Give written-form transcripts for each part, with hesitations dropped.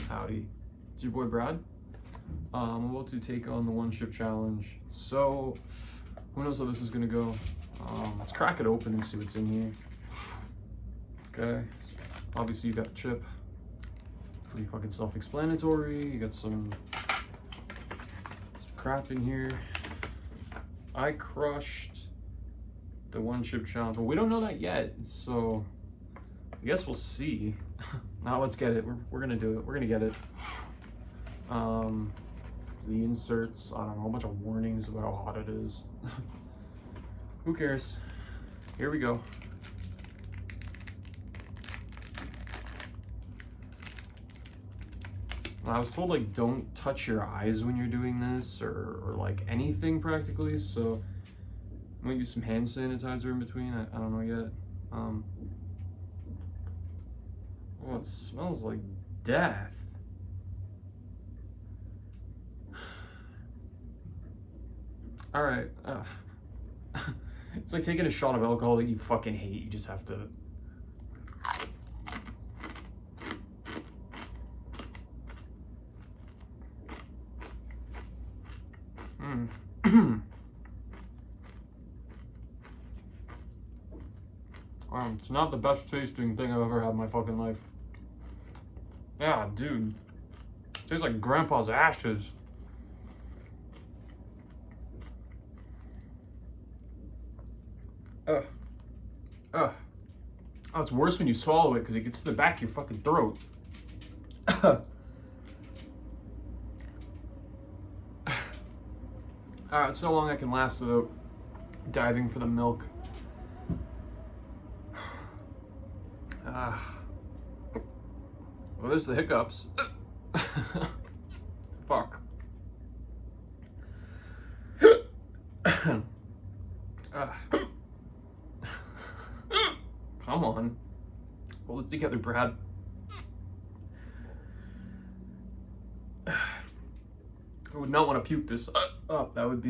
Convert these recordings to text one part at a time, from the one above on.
Howdy, it's your boy Brad. I'm about to take on the one chip challenge. So, who knows how this is gonna go? Let's crack it open and see what's in here. Okay, so obviously you got the chip. Pretty fucking self-explanatory. You got some crap in here. I crushed the one chip challenge. Well, we don't know that yet, so I guess we'll see. Now let's get it. We're gonna do it. We're gonna get it. The inserts, I don't know, a bunch of warnings about how hot it is. Who cares? Here we go. I was told, like, don't touch your eyes when you're doing this, or like anything practically, so I might use some hand sanitizer in between. I don't know yet. Oh, it smells like death. All right. It's like taking a shot of alcohol that you fucking hate. You just have to. It's not the best tasting thing I've ever had in my fucking life. Yeah, dude. It tastes like grandpa's ashes. Oh, it's worse when you swallow it because it gets to the back of your fucking throat. Alright, so long I can last without diving for the milk. Well, there's the hiccups. Fuck. Come on. Hold it together, Brad. I would not want to puke this up. That would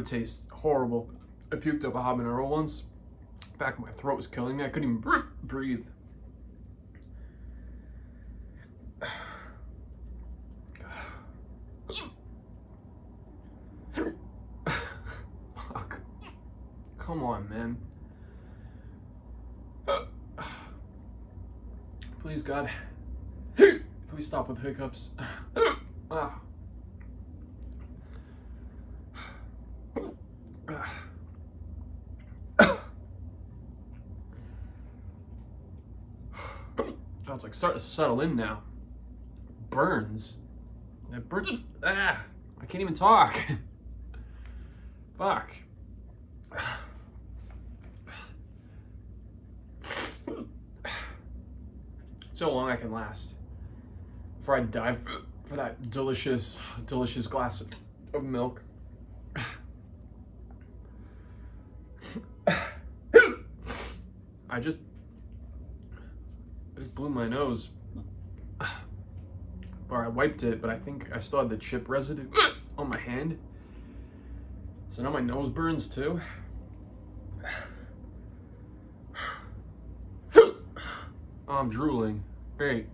taste horrible. I puked up a habanero once. Back of my throat was killing me. I couldn't even breathe. Fuck. Come on, man. Please, God. Please stop with hiccups. Oh, it's like starting to settle in now. Burns. It burns. I can't even talk. Fuck. So long I can last before I dive for that delicious glass of milk. I just blew my nose. Or I wiped it, but I think I still had the chip residue on my hand. So now my nose burns too. Oh, I'm drooling. Great.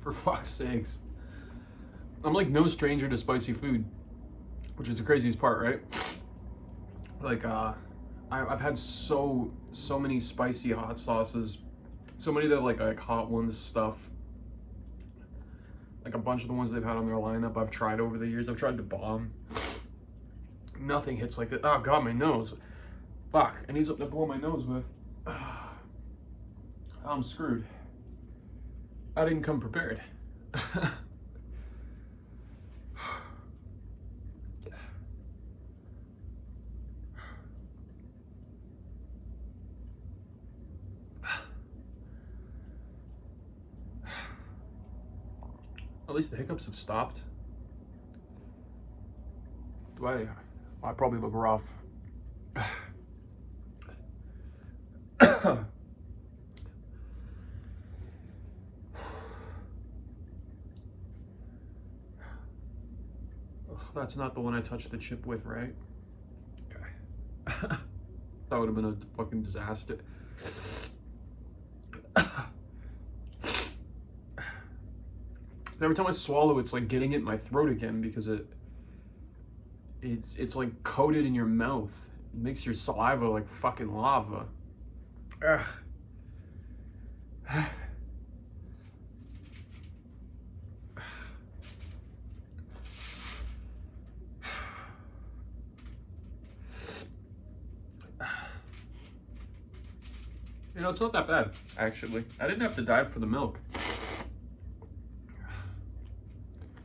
For fuck's sakes. I'm like no stranger to spicy food, which is the craziest part, right? Like, I've had so many spicy hot sauces, so many that are like Hot Ones stuff. Like a bunch of the ones they've had on their lineup I've tried over the years. I've tried to bomb. Nothing hits like that. Oh God, my nose. Fuck, I need something to blow my nose with. I'm screwed. I didn't come prepared. At least the hiccups have stopped. I probably look rough. That's not the one I touched the chip with, right? Okay. That would have been a fucking disaster. Every time I swallow, it's like getting it in my throat again because it's like coated in your mouth. It makes your saliva like fucking lava. Ugh. You know, it's not that bad, actually. I didn't have to dive for the milk.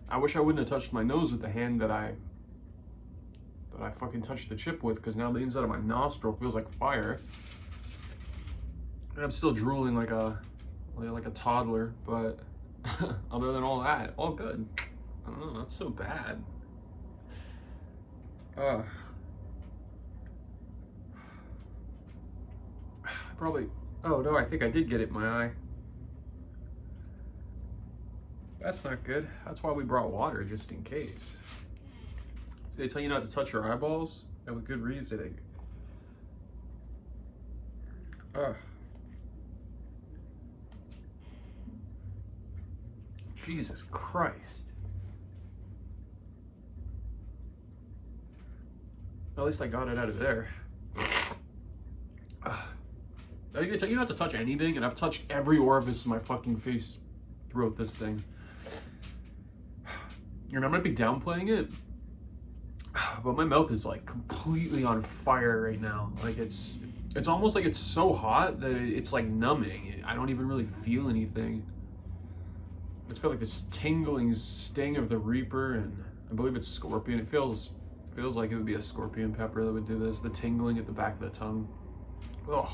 I wish I wouldn't have touched my nose with the hand that I fucking touched the chip with, because now the inside of my nostril feels like fire. And I'm still drooling like a toddler, but other than all that, all good. I don't know, not so bad. Probably, oh no, I think I did get it in my eye. That's not good. That's why we brought water, just in case. So they tell you not to touch your eyeballs, and with good reasoning. Jesus Christ. At least I got it out of there. I think they tell you not to touch anything, and I've touched every orifice in my fucking face throughout this thing. And I might be downplaying it, but my mouth is like completely on fire right now. Like it's almost like it's so hot that it's like numbing. I don't even really feel anything. I just feel like this tingling sting of the Reaper, and I believe it's scorpion. It feels like it would be a scorpion pepper that would do this. The tingling at the back of the tongue. Ugh.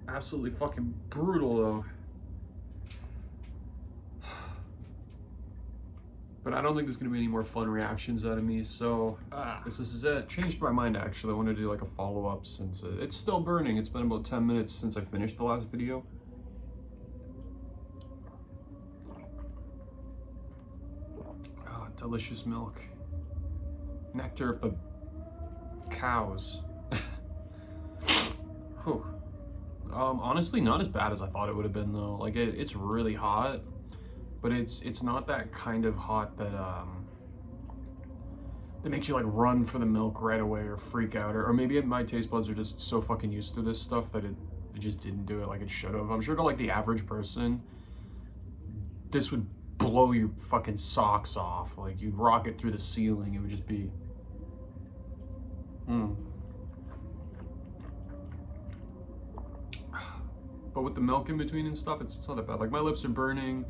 Absolutely fucking brutal though. But I don't think there's gonna be any more fun reactions out of me, so this is it. Changed my mind actually. I want to do like a follow-up since it's still burning. It's been about 10 minutes since I finished the last video. Oh, delicious milk. Nectar of the cows. Whew. Honestly, not as bad as I thought it would have been though. Like it's really hot, but it's not that kind of hot that that makes you like run for the milk right away or freak out, or maybe my taste buds are just so fucking used to this stuff that it just didn't do it like it should have. I'm sure to like the average person, this would blow your fucking socks off. Like you'd rocket through the ceiling. It would just be. But with the milk in between and stuff, it's not that bad. Like my lips are burning,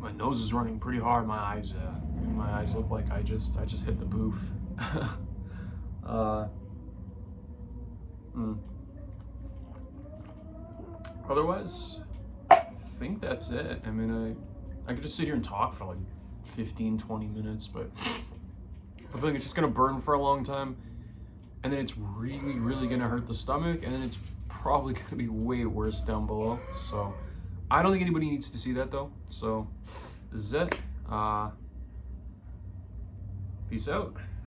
my nose is running pretty hard. My eyes look like I just hit the booth. Otherwise, I think that's it. I mean, I could just sit here and talk for like 15-20 minutes, but I think it's just gonna burn for a long time. And then it's really gonna hurt the stomach, and then it's probably gonna be way worse down below. So I don't think anybody needs to see that though. So this is it. Peace out.